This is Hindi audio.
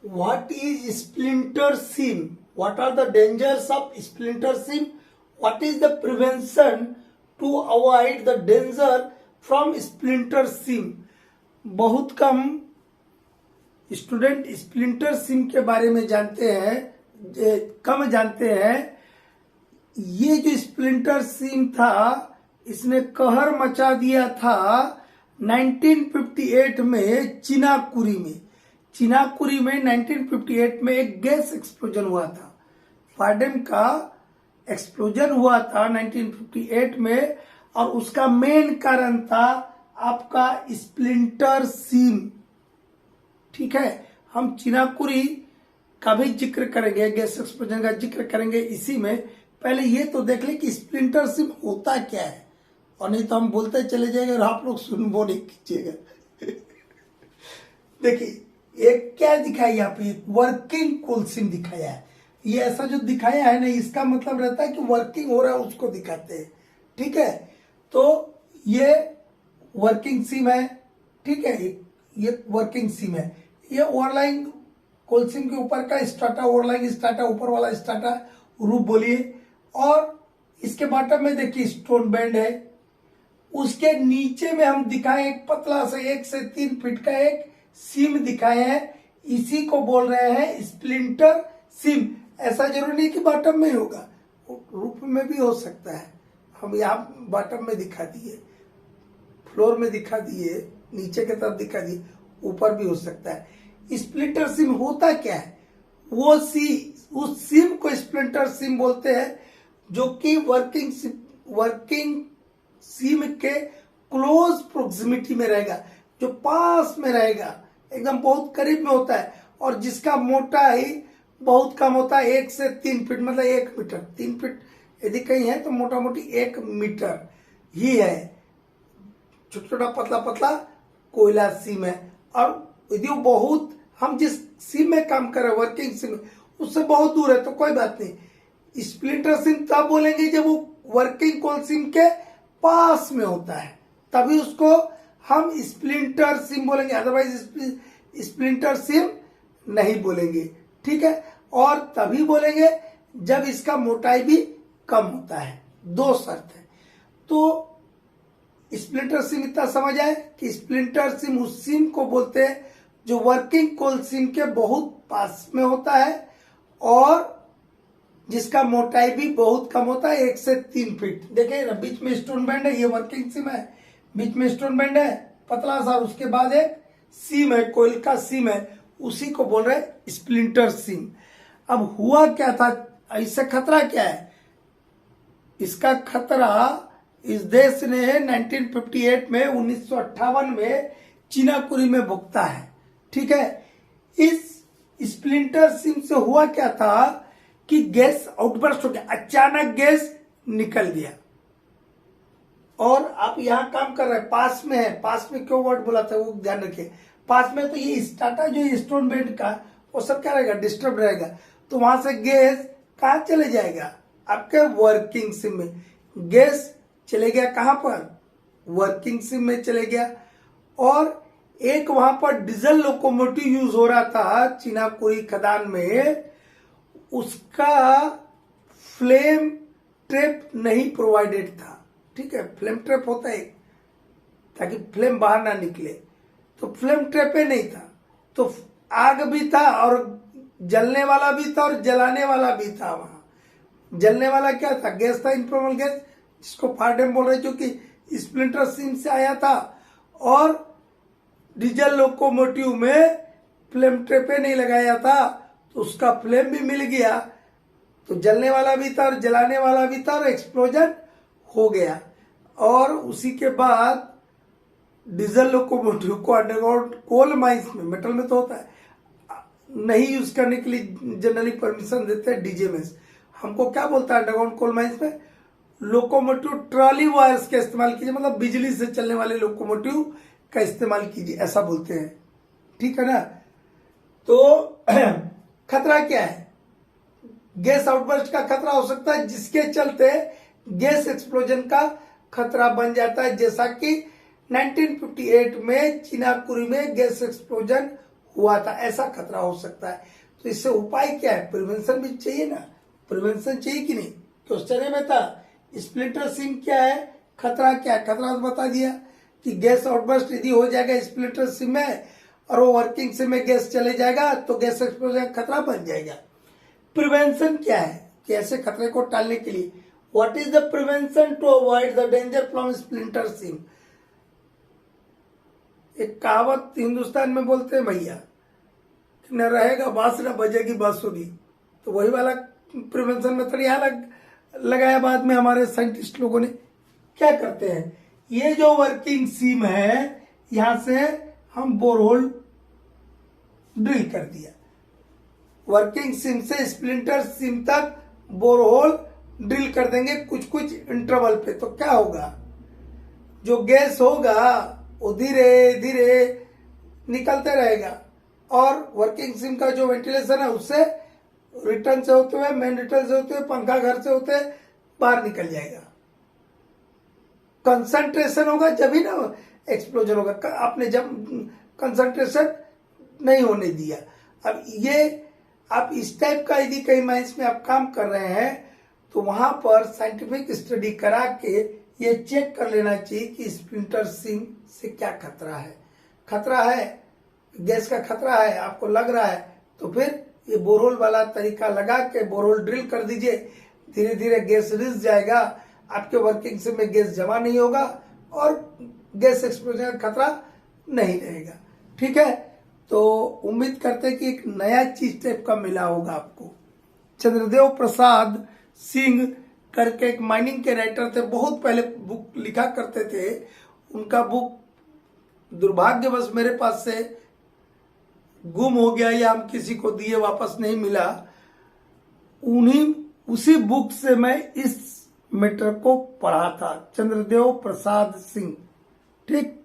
What is splinter seam? What are the dangers of splinter seam? What is the prevention to avoid the danger from splinter seam? बहुत कम स्टूडेंट स्प्लिंटर सिम के बारे में जानते हैं, कम जानते हैं। ये जो स्प्लिंटर सिम था इसने कहर मचा दिया था 1958 में चिनाकुरी में 1958 में एक गैस एक्सप्लोजन हुआ था। फार्डेम का एक्सप्लोजन हुआ था 1958 में और उसका मेन कारण था आपका स्प्लिंटर सीम। ठीक है, हम चिनाकुरी का भी जिक्र करेंगे, गैस एक्सप्लोजन का जिक्र करेंगे इसी में। पहले ये तो देख ले कि स्प्लिंटर सीम होता क्या है, और नहीं तो हम बोलते चले जाएंगे और आप लोग सुनबो नहीं कीजिएगा। देखिए एक क्या दिखाया यहाँ पे, वर्किंग कोल सीम दिखाया है। ये ऐसा जो दिखाया है ना, इसका मतलब रहता है कि वर्किंग हो रहा है उसको दिखाते हैं। ठीक है, तो ये वर्किंग सीम है। ठीक है, ये वर्किंग सीम है। ये ओवरलाइंग कोल सीम के ऊपर का स्ट्राटा, ओवरलाइंग स्ट्राटा, ऊपर वाला स्ट्राटा रूप बोलिए। और इसके बॉटम में देखिए स्टोन बैंड है। उसके नीचे में हम दिखाए एक पतला सा 1 से 3 फीट का एक सीम दिखाए हैं, इसी को बोल रहे हैं स्प्लिंटर सीम। ऐसा जरूरी नहीं कि बॉटम में होगा, रूप में भी हो सकता है। हम यहाँ बॉटम में दिखा दिए, फ्लोर में दिखा दिए, नीचे की तरफ दिखा दिए, ऊपर भी हो सकता है। स्प्लिंटर सीम होता क्या है? उस सीम को स्प्लिंटर सीम बोलते हैं जो कि वर्किंग सीम के क्लोज प्रोक्सिमिटी में रहेगा, जो पास में रहेगा, एकदम बहुत करीब में होता है, और जिसका मोटाई बहुत कम होता है, 1 से 3 फीट, मतलब 1 मीटर। 3 फीट यदि कहीं है तो मोटा मोटी 1 मीटर ही है। छोटा छोटा पतला पतला कोयला सीम है। और यदि वो बहुत, हम जिस सीम में काम कर रहे हैं वर्किंग सीम, उससे बहुत दूर है तो कोई बात नहीं। स्प्लिंटर सीम तब बोलेंगे जब वो वर्किंग कोल सीम के पास में होता है, तभी उसको हम स्प्लिंटर सीम बोलेंगे, अदरवाइज स्प्लिंटर सीम नहीं बोलेंगे। ठीक है, और तभी बोलेंगे जब इसका मोटाई भी कम होता है। 2 शर्त है। तो स्प्लिंटर सीम इतना समझ आए कि स्प्लिंटर सीम उस सीम को बोलते हैं जो वर्किंग कोल सीम के बहुत पास में होता है और जिसका मोटाई भी बहुत कम होता है, 1 से 3 फीट। देखिए बीच में स्टोन बैंड है, ये वर्किंग सीम है, बीच में स्टोन बैंड है पतला सा, उसके बाद एक सीम है, कोयल का सीम है, उसी को बोल रहे हैं स्प्लिंटर सीम। अब हुआ क्या था, इससे खतरा क्या है? इसका खतरा इस देश ने 1958 में 1958 में चिनाकुरी में भुगता है। ठीक है, इस स्प्लिंटर सीम से हुआ क्या था कि गैस आउटबर्स्ट हो गया, अचानक गैस निकल गया। और आप यहां काम कर रहे हैं, पास में है, पास में क्यों वर्ड बोला था वो ध्यान रखिए। पास में तो ये स्टार्टा जो स्टोन बेड का वो सब क्या रहेगा, डिस्टर्ब रहेगा, तो वहां से गैस कहां चले जाएगा, आपके वर्किंग सीम में। गैस चले गया कहां पर, वर्किंग सीम में चले गया। और एक वहां पर डीजल लोकोमोटिव यूज हो रहा था चिनाकुरी खदान में, उसका फ्लेम ट्रैप नहीं प्रोवाइडेड था। ठीक है, फ्लेम ट्रैप होता है ताकि फ्लेम बाहर ना निकले, तो फ्लेम ट्रैप नहीं था। तो आग भी था और जलने वाला भी था और जलाने वाला भी था। वहां जलने वाला क्या था, गैस था, इनफ्लेमेबल गैस, जिसको फार्डेम बोल रहे, जो कि स्प्लिंटर सीम से आया था। और डीजल लोकोमोटिव में फ्लेम ट्रैपे नहीं लगाया था, तो उसका फ्लेम भी मिल गया, तो जलने वाला भी था और जलाने वाला भी था, और एक्सप्लोजन हो गया। और उसी के बाद डीजल लोकोमोटिव को अंडरग्राउंड कोल माइंस में, मेटल में तो होता है, नहीं यूज करने के लिए जनरली परमिशन देते हैं डीजीएमएस। हमको क्या बोलता है अंडरग्राउंड कोल माइंस में, लोकोमोटिव ट्रॉली वायर्स का इस्तेमाल कीजिए, मतलब बिजली से चलने वाले लोकोमोटिव का इस्तेमाल कीजिए, ऐसा बोलते हैं। ठीक है ना। तो खतरा क्या है, गैस आउटबर्स्ट का खतरा हो सकता है, जिसके चलते गैस एक्सप्लोजन का खतरा बन जाता है, जैसा कि 1958 में चिनाकुरी में गैस एक्सप्लोजन हुआ था, ऐसा खतरा हो सकता है। तो इससे उपाय क्या है? प्रिवेंशन भी चाहिए ना, प्रिवेंशन चाहिए कि नहीं? क्वेश्चन में था स्प्लिटर सिम क्या है, खतरा क्या है। खतरा तो बता दिया कि गैस आउटबर्स्ट यदि हो जाएगा स्प्लिटर सिम में और वो वर्किंग सिम में गैस चले जाएगा तो गैस एक्सप्लोजन का खतरा बन जाएगा। प्रिवेंशन क्या है कि ऐसे खतरे को टालने के लिए what is the prevention to avoid the danger from splinter sim. एक कहावत हिंदुस्तान में बोलते हैं भैया, न रहेगा बांस न बजेगी बांसुरी। तो वही वाला प्रिवेंशन मेथड यहाँ लगाया बाद में हमारे साइंटिस्ट लोगों ने। क्या करते हैं, ये जो वर्किंग सिम है यहां से हम बोरहोल ड्रिल कर दिया, वर्किंग सिम से स्प्लिंटर सिम तक बोरहोल ड्रिल कर देंगे कुछ कुछ इंटरवल पे। तो क्या होगा, जो गैस होगा वो धीरे धीरे निकलते रहेगा और वर्किंग सिम का जो वेंटिलेशन है उससे रिटर्न से होते हुए, मेन रिटर्न से होते हुए, पंखा घर से होते बाहर निकल जाएगा। कंसंट्रेशन होगा जब ही ना एक्सप्लोजन होगा। आपने जब कंसंट्रेशन नहीं होने दिया। अब ये आप इस टाइप का यदि कहीं माइंस में आप काम कर रहे हैं तो वहां पर साइंटिफिक स्टडी करा के ये चेक कर लेना चाहिए कि स्प्लिंटर सिम से क्या खतरा है। खतरा है, गैस का खतरा है, आपको लग रहा है, तो फिर ये बोरहोल वाला तरीका लगा के बोरहोल ड्रिल कर दीजिए। धीरे धीरे गैस रिस जाएगा, आपके वर्किंग सिम में गैस जमा नहीं होगा और गैस एक्सप्लोजन का खतरा नहीं रहेगा। ठीक है, तो उम्मीद करते हैं कि एक नया चीज टाइप का मिला होगा आपको। चंद्रदेव प्रसाद सिंह करके एक माइनिंग के राइटर थे, बहुत पहले बुक लिखा करते थे। उनका बुक दुर्भाग्यवश मेरे पास से गुम हो गया या हम किसी को दिए वापस नहीं मिला। उसी बुक से मैं इस मैटर को पढ़ा था, चंद्रदेव प्रसाद सिंह। ठीक।